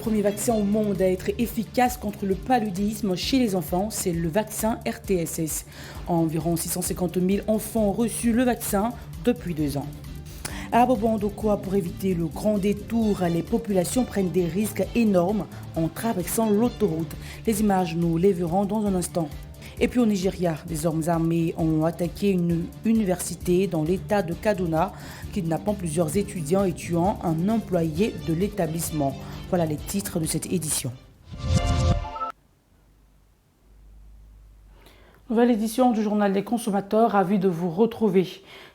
premier vaccin au monde à être efficace contre le paludisme chez les enfants, c'est le vaccin RTSS. Environ 650 000 enfants ont reçu le vaccin depuis 2 ans. À Bobo-Ndokwa, pour éviter le grand détour, les populations prennent des risques énormes en traversant l'autoroute. Les images nous les verrons dans un instant. Et puis au Nigeria, des hommes armés ont attaqué une université dans l'état de Kaduna, kidnappant plusieurs étudiants et tuant un employé de l'établissement. Voilà les titres de cette édition. Nouvelle édition du journal des consommateurs, ravi de vous retrouver.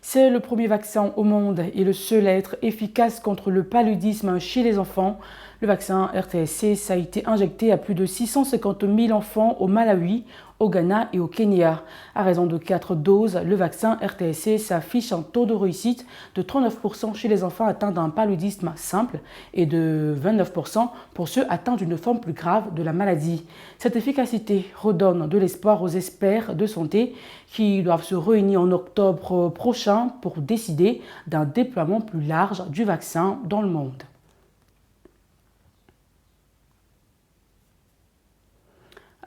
C'est le premier vaccin au monde et le seul à être efficace contre le paludisme chez les enfants. Le vaccin RTSS a été injecté à plus de 650 000 enfants au Malawi, au Ghana et au Kenya. À raison de 4 doses, le vaccin RTSS affiche un taux de réussite de 39% chez les enfants atteints d'un paludisme simple et de 29% pour ceux atteints d'une forme plus grave de la maladie. Cette efficacité redonne de l'espoir aux experts de santé qui doivent se réunir en octobre prochain pour décider d'un déploiement plus large du vaccin dans le monde.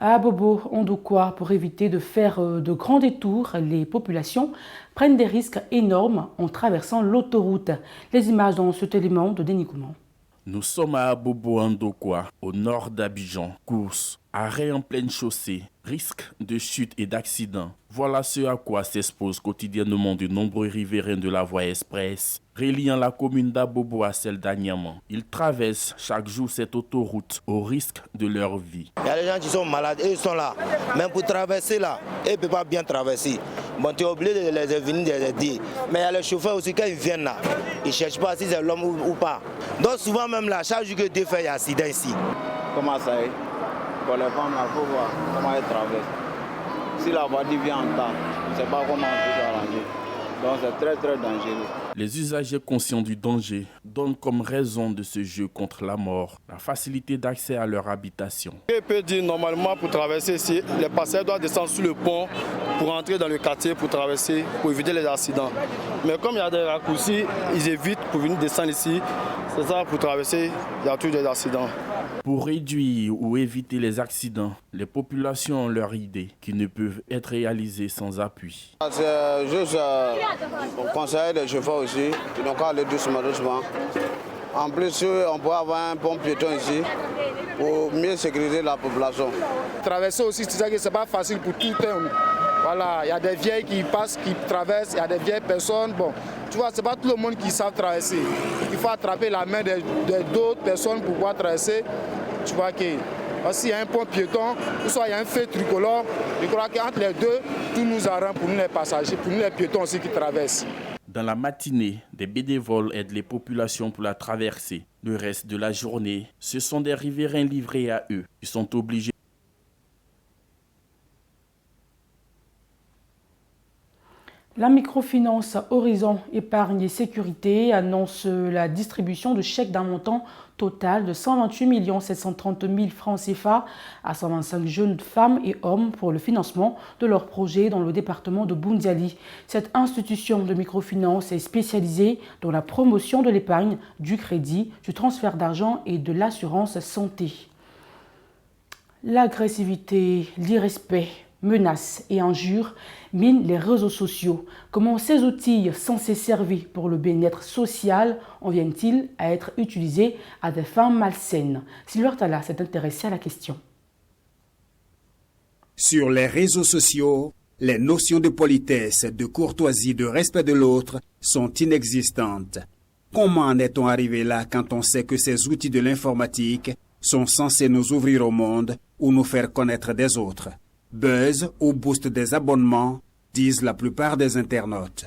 À Bobo-Ndokwa, pour éviter de faire de grands détours, les populations prennent des risques énormes en traversant l'autoroute. Les images dans cet élément de Denis Kouman. Nous sommes à Bobo-Ndokwa, au nord d'Abidjan. Course, arrêt en pleine chaussée, risque de chute et d'accident. Voilà ce à quoi s'exposent quotidiennement de nombreux riverains de la voie express, reliant la commune d'Abobo à celle d'Agnaman. Ils traversent chaque jour cette autoroute au risque de leur vie. Il y a des gens qui sont malades et ils sont là. Même pour traverser là, ils ne peuvent pas bien traverser. Bon, tu es obligé de les venir de les dire. Mais il y a les chauffeurs aussi, quand ils viennent là, ils ne cherchent pas si c'est l'homme ou pas. Donc souvent même là, chaque jour que Dieu fait, il y a un accident ici. Comment ça est? Pour les femmes, il faut voir comment elles traversent. Si la voiture vient en temps, on ne sait pas comment on peut s'arranger. Donc c'est très très dangereux. Les usagers conscients du danger donnent comme raison de ce jeu contre la mort la facilité d'accès à leur habitation. Je peux dire normalement pour traverser ici, les passagers doivent descendre sur le pont pour entrer dans le quartier pour traverser, pour éviter les accidents. Mais comme il y a des raccourcis, ils évitent pour venir descendre ici. C'est ça, pour traverser, il y a toujours des accidents. Pour réduire ou éviter les accidents, les populations ont leur idée qui ne peuvent être réalisées sans appui. C'est juste conseiller des chauffeurs aussi, qui n'ont qu'à aller doucement. En plus, on peut avoir un pont piéton ici pour mieux sécuriser la population. Traverser aussi, c'est ça que c'est pas facile pour tout le monde. Voilà, il y a des vieilles qui passent, qui traversent, il y a des vieilles personnes. Bon, tu vois, c'est pas tout le monde qui savent traverser. Il faut attraper la main d'autres personnes pour pouvoir traverser. Tu vois que s'il y a un pont piéton, ou soit il y a un feu tricolore, je crois qu'entre les deux, tout nous arrange pour nous les passagers, pour nous les piétons aussi qui traversent. Dans la matinée, des bénévoles aident les populations pour la traversée. Le reste de la journée, ce sont des riverains livrés à eux qui sont obligés. La microfinance Horizon Épargne et Sécurité annonce la distribution de chèques d'un montant total de 128 730 000 francs CFA à 125 jeunes femmes et hommes pour le financement de leurs projets dans le département de Boundiali. Cette institution de microfinance est spécialisée dans la promotion de l'épargne, du crédit, du transfert d'argent et de l'assurance santé. L'agressivité, l'irrespect, menaces et injures minent les réseaux sociaux. Comment ces outils censés servir pour le bien-être social en viennent-ils à être utilisés à des fins malsaines? Sylvain Tala s'est intéressé à la question. Sur les réseaux sociaux, les notions de politesse, de courtoisie, de respect de l'autre sont inexistantes. Comment en est-on arrivé là quand on sait que ces outils de l'informatique sont censés nous ouvrir au monde ou nous faire connaître des autres? Buzz ou boost des abonnements, disent la plupart des internautes.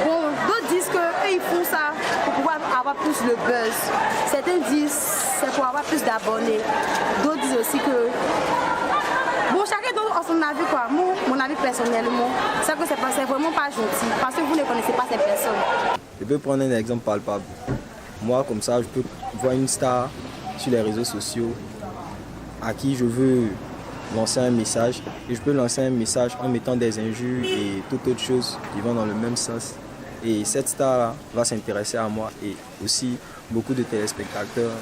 Bon, d'autres disent qu'ils font ça pour pouvoir avoir plus le buzz. Certains disent c'est pour avoir plus d'abonnés. D'autres disent aussi que... Bon, chacun a son avis quoi. Moi, mon avis personnellement, c'est que c'est vraiment pas gentil parce que vous ne connaissez pas ces personnes. Je peux prendre un exemple palpable. Moi, comme ça, je peux voir une star sur les réseaux sociaux à qui je veux lancer un message et je peux lancer un message en mettant des injures et toute autre chose qui vont dans le même sens et cette star va s'intéresser à moi et aussi beaucoup de téléspectateurs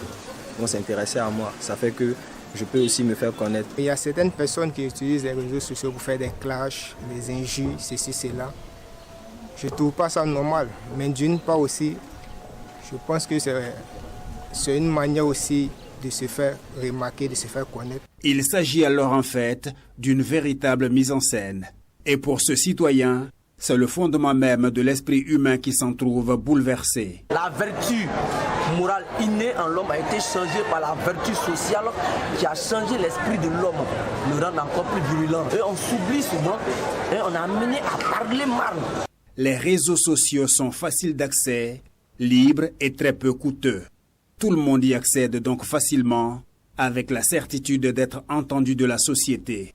vont s'intéresser à moi. Ça fait que je peux aussi me faire connaître. Il y a certaines personnes qui utilisent les réseaux sociaux pour faire des clashs, des injures, ceci, cela. Je ne trouve pas ça normal. Mais d'une part aussi, je pense que c'est une manière aussi de se faire remarquer, de se faire connaître. Il s'agit alors en fait d'une véritable mise en scène. Et pour ce citoyen, c'est le fondement même de l'esprit humain qui s'en trouve bouleversé. La vertu morale innée en l'homme a été changée par la vertu sociale qui a changé l'esprit de l'homme, le rend encore plus virulent. Et on s'oublie souvent et on est amené à parler mal. Les réseaux sociaux sont faciles d'accès, libres et très peu coûteux. Tout le monde y accède donc facilement, avec la certitude d'être entendu de la société.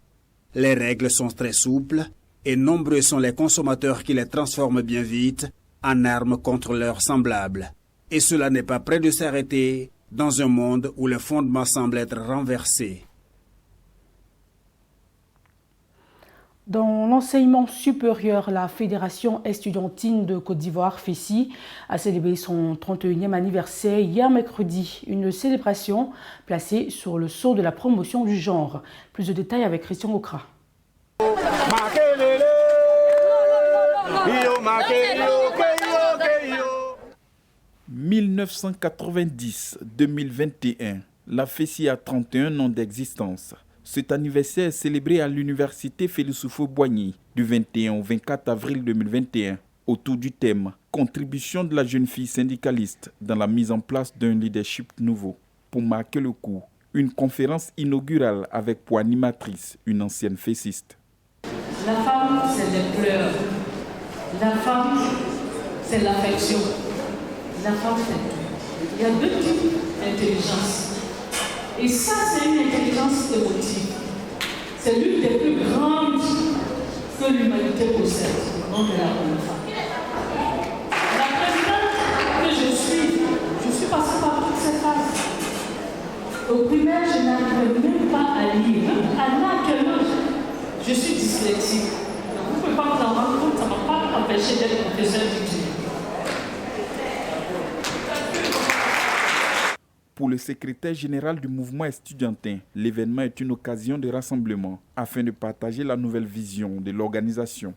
Les règles sont très souples et nombreux sont les consommateurs qui les transforment bien vite en armes contre leurs semblables. Et cela n'est pas près de s'arrêter dans un monde où le fondement semble être renversé. Dans l'enseignement supérieur, la Fédération estudiantine de Côte d'Ivoire, FESI, a célébré son 31e anniversaire hier mercredi. Une célébration placée sur le sceau de la promotion du genre. Plus de détails avec Christian Okra. 1990-2021, la FESI a 31 ans d'existence. Cet anniversaire est célébré à l'université Félix Houphouët-Boigny du 21 au 24 avril 2021 autour du thème « Contribution de la jeune fille syndicaliste dans la mise en place d'un leadership nouveau ». Pour marquer le coup, une conférence inaugurale avec pour animatrice une ancienne fessiste. La femme, c'est les pleurs. La femme, c'est l'affection. La femme, c'est tout. Il y a deux types d'intelligence. Et ça, c'est une intelligence émotive. C'est l'une des plus grandes que l'humanité possède, au nom de la bonne femme. La présidente que je suis passée par toutes ces phases. Au primaire, je n'arrivais même pas à lire. À quel âge je suis dyslexique. Donc vous ne pouvez pas vous en rendre compte, ça ne m'a pas empêché d'être professeur d'études. Pour le secrétaire général du mouvement estudiantin, l'événement est une occasion de rassemblement afin de partager la nouvelle vision de l'organisation.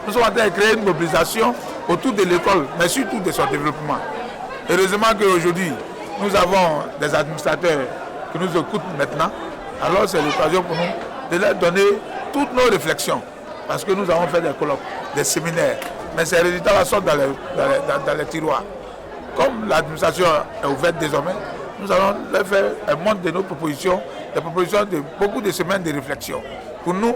Nous sommes en train de créer une mobilisation autour de l'école, mais surtout de son développement. Heureusement qu'aujourd'hui, nous avons des administrateurs qui nous écoutent maintenant. Alors c'est l'occasion pour nous de leur donner toutes nos réflexions. Parce que nous avons fait des colloques, des séminaires, mais ces résultats sortent dans les tiroirs. Comme l'administration est ouverte désormais, nous allons leur faire un monde de nos propositions, des propositions de beaucoup de semaines de réflexion. Pour nous,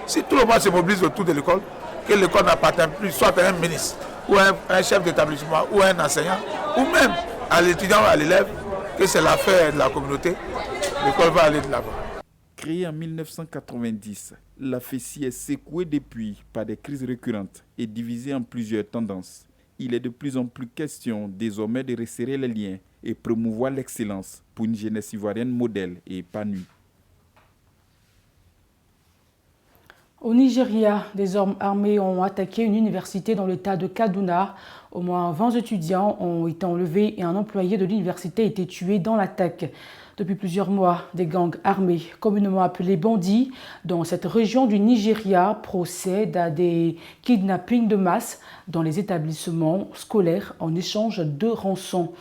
si tout le monde se mobilise autour de l'école, que l'école n'appartient plus soit à un ministre, ou à un chef d'établissement, ou à un enseignant, ou même à l'étudiant ou à l'élève, que c'est l'affaire de la communauté, l'école va aller de l'avant. Créée en 1990, la FESI est secouée depuis par des crises récurrentes et divisée en plusieurs tendances. Il est de plus en plus question désormais de resserrer les liens et promouvoir l'excellence pour une jeunesse ivoirienne modèle et épanouie. Au Nigeria, des hommes armés ont attaqué une université dans l'état de Kaduna. Au moins 20 étudiants ont été enlevés et un employé de l'université a été tué dans l'attaque. Depuis plusieurs mois, des gangs armés, communément appelés bandits, dans cette région du Nigeria procèdent à des kidnappings de masse dans les établissements scolaires en échange de rançons.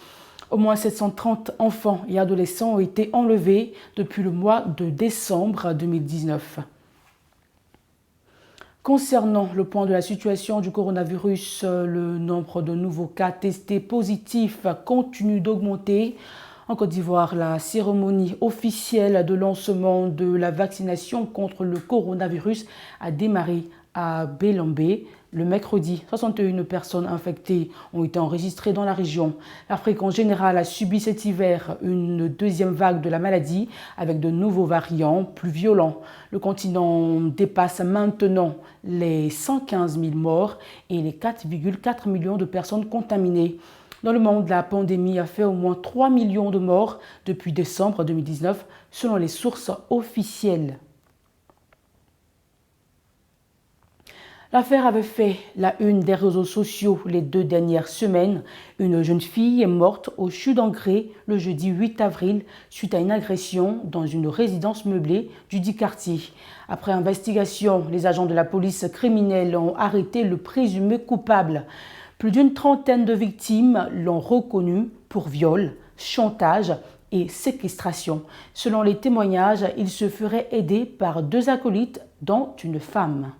Au moins 730 enfants et adolescents ont été enlevés depuis le mois de décembre 2019. Concernant le point de la situation du coronavirus, le nombre de nouveaux cas testés positifs continue d'augmenter. En Côte d'Ivoire, la cérémonie officielle de lancement de la vaccination contre le coronavirus a démarré à Belambé. Le mercredi, 61 personnes infectées ont été enregistrées dans la région. L'Afrique en général a subi cet hiver une deuxième vague de la maladie avec de nouveaux variants plus violents. Le continent dépasse maintenant les 115 000 morts et les 4,4 millions de personnes contaminées. Dans le monde, la pandémie a fait au moins 3 millions de morts depuis décembre 2019, selon les sources officielles. L'affaire avait fait la une des réseaux sociaux les 2 dernières semaines. Une jeune fille est morte au CHU d'Angré le jeudi 8 avril suite à une agression dans une résidence meublée du dit quartier. Après investigation, les agents de la police criminelle ont arrêté le présumé coupable. Plus d'une trentaine de victimes l'ont reconnu pour viol, chantage et séquestration. Selon les témoignages, il se ferait aider par 2 acolytes, dont une femme.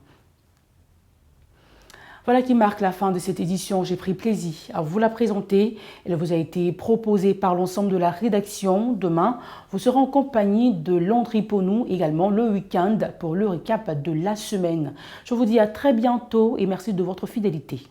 Voilà qui marque la fin de cette édition. J'ai pris plaisir à vous la présenter. Elle vous a été proposée par l'ensemble de la rédaction. Demain, vous serez en compagnie de Landry Ponou, également le week-end, pour le récap de la semaine. Je vous dis à très bientôt et merci de votre fidélité.